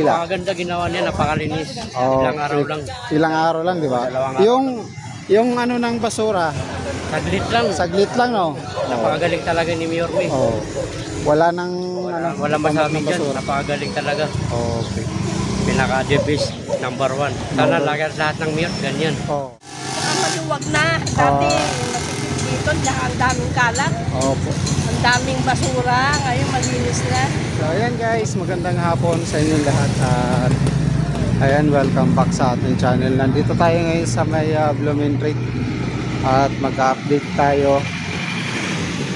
sila? Napakaganda ginawa niya, napakalinis. Oh, Ilang araw lang. Ilang araw lang, di ba? Yung ano ng basura, Saglit lang. saglit lang, no? Napakagaling talaga ni Mayor May. Oh. Wala nang Wala masabi dyan. Napakagaling talaga. Okay. Pinaka-the best, number 1. Sana lahat ng Mayor, ganyan. Oh. Maluwag na. Dati, dito, ang daming kalat. Opo. Ang daming basura. Ngayon, malinis na. So ayan guys, magandang hapon sa inyong lahat. At ayan, welcome back sa ating channel. Nandito tayo ngayon sa may Blooming Treat. At mag-update tayo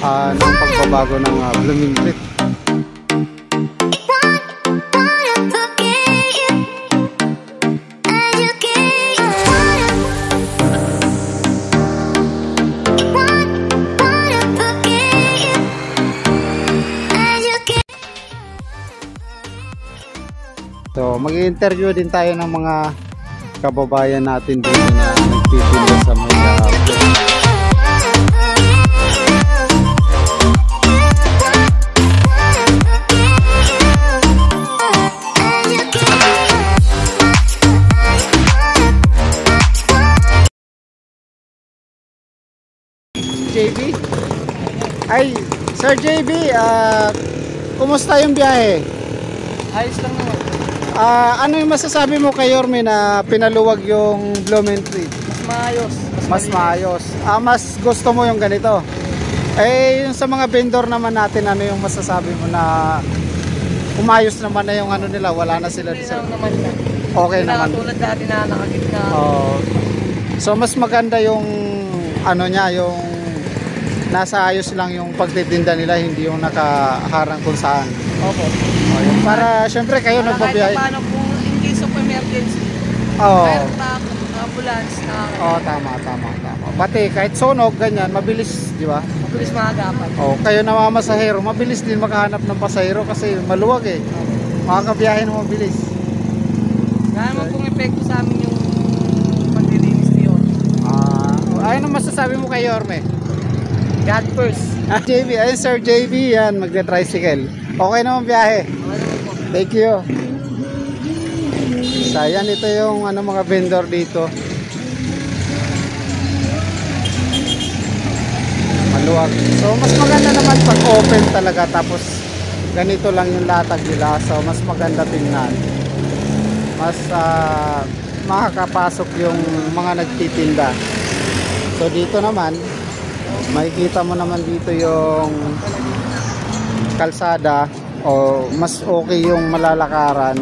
ng pagbabago ng Blooming Treat. So, mag-interview din tayo ng mga kababayan natin dito na nagtitinda sa mga JB? Ay, Sir JB, kumusta yung biyahe? Ayos lang naman. Ano yung masasabi mo kay Yorme na pinaluwag yung Blooming Treat? Mas maayos. Mas maayos. Mas gusto mo yung ganito? Eh, yung sa mga vendor naman natin, ano yung masasabi mo na umayos naman na yung ano nila, wala na sila. naman yan. Okay naman. Tulad dati na nakagitna. So mas maganda yung ano niya, yung nasa ayos lang yung pagtitinda nila, hindi yung nakaharang kung saan. Opo. Para syempre kayo nagbabiyahe. Paano kung in case of emergency? Oo. Meron pa ambulance na Tama. Pati kahit sunog, ganyan, mabilis, di ba? mabilis maagapan. Kayo na mga masahero, mabilis din makahanap ng pasahero kasi maluwag eh. Makakabiyahe na mabilis. Kaya mo pong epekto sa amin yung paglilinis niyo. Ano masasabi mo kay Yorme? God first. JB, ayun Sir JB, yan, magka-tricycle. Okay naman biyahe. Thank you. So, yan, ito yung mga vendor dito. Maluwag. So, mas maganda naman pag open talaga, tapos ganito lang yung latag nila. So, mas maganda tingnan. Mas makakapasok yung mga nagtitinda. So, dito naman, makikita mo naman dito yung kalsada, o mas okay yung malalakaran.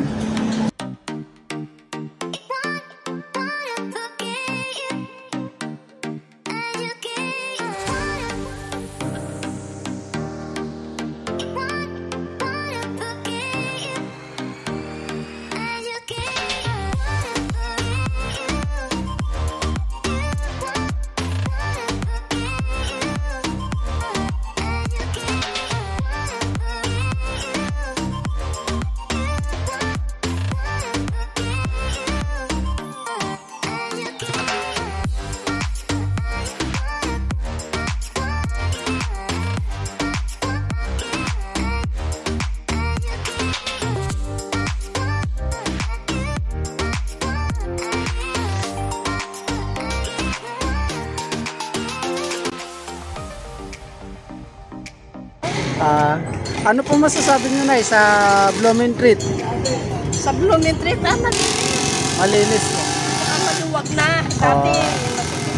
Ano po masasabi nyo na sa Blooming Treat? Sa Blooming Treat, Malinis po. maluwag na. Dati,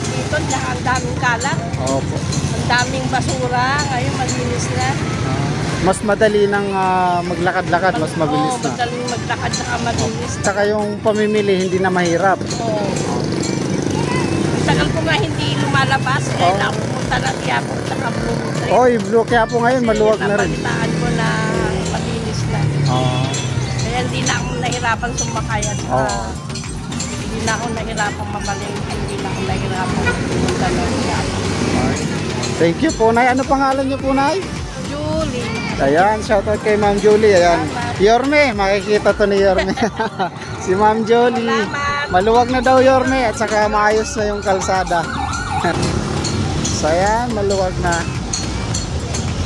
dito, ang daming kalat. Opo. Ang daming basura. Ngayon, malinis na. Mas madali nang maglakad-lakad, mas mabilis na. Madaling maglakad na malinis. Tsaka yung pamimili hindi na mahirap. Ang tagal ko nga hindi lumalabas. Kaya pumunta na Quiapo at Blooming Treat. Blue Quiapo ngayon, maluwag na rin. Napalitaan ko na malinis na. Kaya hindi na ako nahirapan sumakay at hindi na ako nahirapan mamalengke. Hindi na ako nahirapan pumunta na Quiapo. Thank you po, Nay. Ano pangalan niyo po, Nay? Julie. Ayan, shoutout kay Ma'am Julie. Ayan. Yorme, makikita to ni Yorme. Si Ma'am Julie. Salamat. Maluwag na daw Yorme at saka maayos na yung kalsada. So ayan, maluwag na.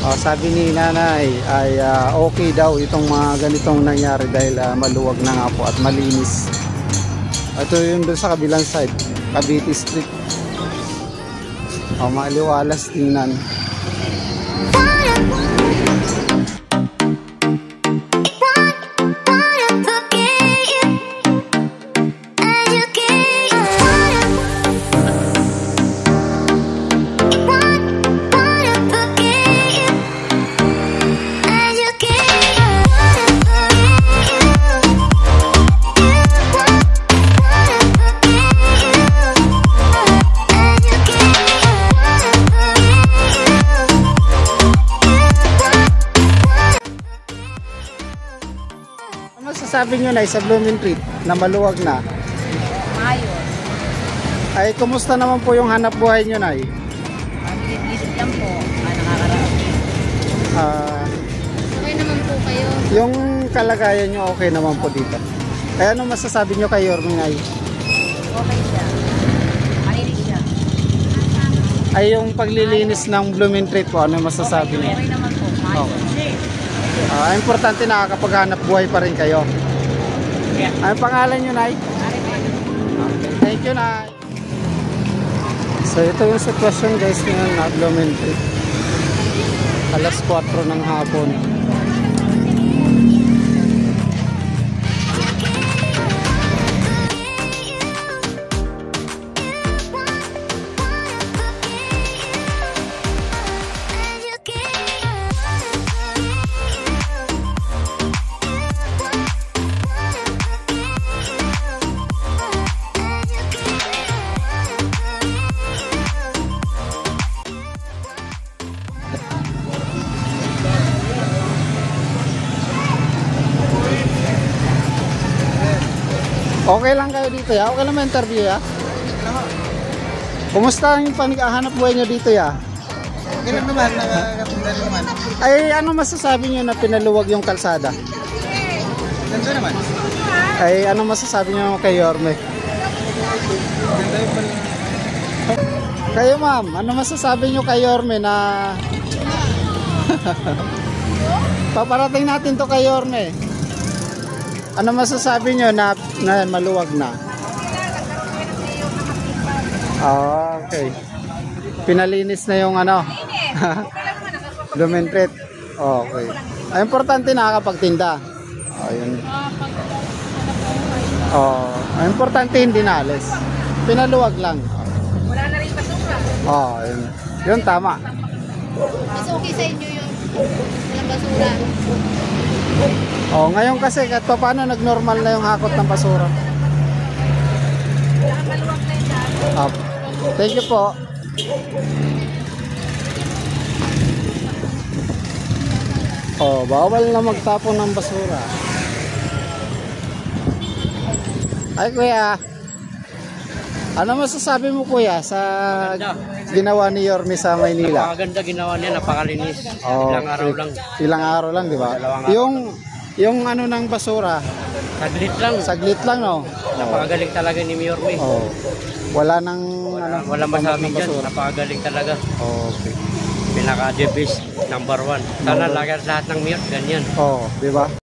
Sabi ni nanay ay okay daw itong mga ganitong nangyari dahil maluwag na nga po at malinis. Ito yung doon sa kabilang side, Cavite Street. Maliwalas tingnan. Masasabi nyo na sa Blooming Treat na maluwag na? Mayo. Ay, kumusta naman po yung hanap buhay nyo, Nay? Gilid-gilid lang po. Nakakaraos. Okay naman po kayo. Yung kalagayan nyo okay naman po dito. Kaya ano masasabi nyo kay Yorme, Nay? Okay siya. Malinis siya. Ay, yung paglilinis ng Blooming Treat po, ano masasabi nyo? Okay naman po. Mayo. Importante nakakapaghanap buhay pa rin kayo. Ano pangalan nyo, Nay? Thank you, Nay. So ito yung sitwasyon guys ngayon na Blooming Treat. Alas 4 ng hapon. Okay lang kayo dito ya? Okay lang ma-interview ya? Kumusta yung panighahanap buhay nyo dito ya? Okay lang naman, nakakapunda naman. Ay, ano masasabi nyo na pinaluwag yung kalsada? Ganda naman. Ay, ano masasabi nyo kay Yorme? Ganda yung pala. Kayo ma'am, ano masasabi nyo kay Yorme na paparating natin to kay Yorme? Ano masasabi nyo na maluwag na? Okay. Pinalinis na yung ano. Blooming Treat. Okay. Ay, importante nakakapagtinda. Ayun. Ay, importante hindi naalis. Pinaluwag lang. Wala na rin basura. Ayun. Yun tama. Mas okay sa inyo yung walang basura. Ngayon kasi kahit pa paano nag-normal na yung hakot ng basura. Maluwag na yung daan. Thank you po. Bawal na magtapon ng basura. Ay kuya, ano masasabi mo kuya sa ginawa ni Yorme sa Maynila? Napakaganda ginawa niya, napakalinis. Oh, Ilang araw lang. Ilang araw lang, di ba? Dalawang araw. Yung ano ng basura, Saglit lang. saglit lang, no? Napakagaling talaga ni Mayor May. Wala nang Wala masabi ng dyan. basura. Napakagaling talaga. Okay. Pinaka-the best, number 1. Sana lahat ng mayor, ganyan. Di ba?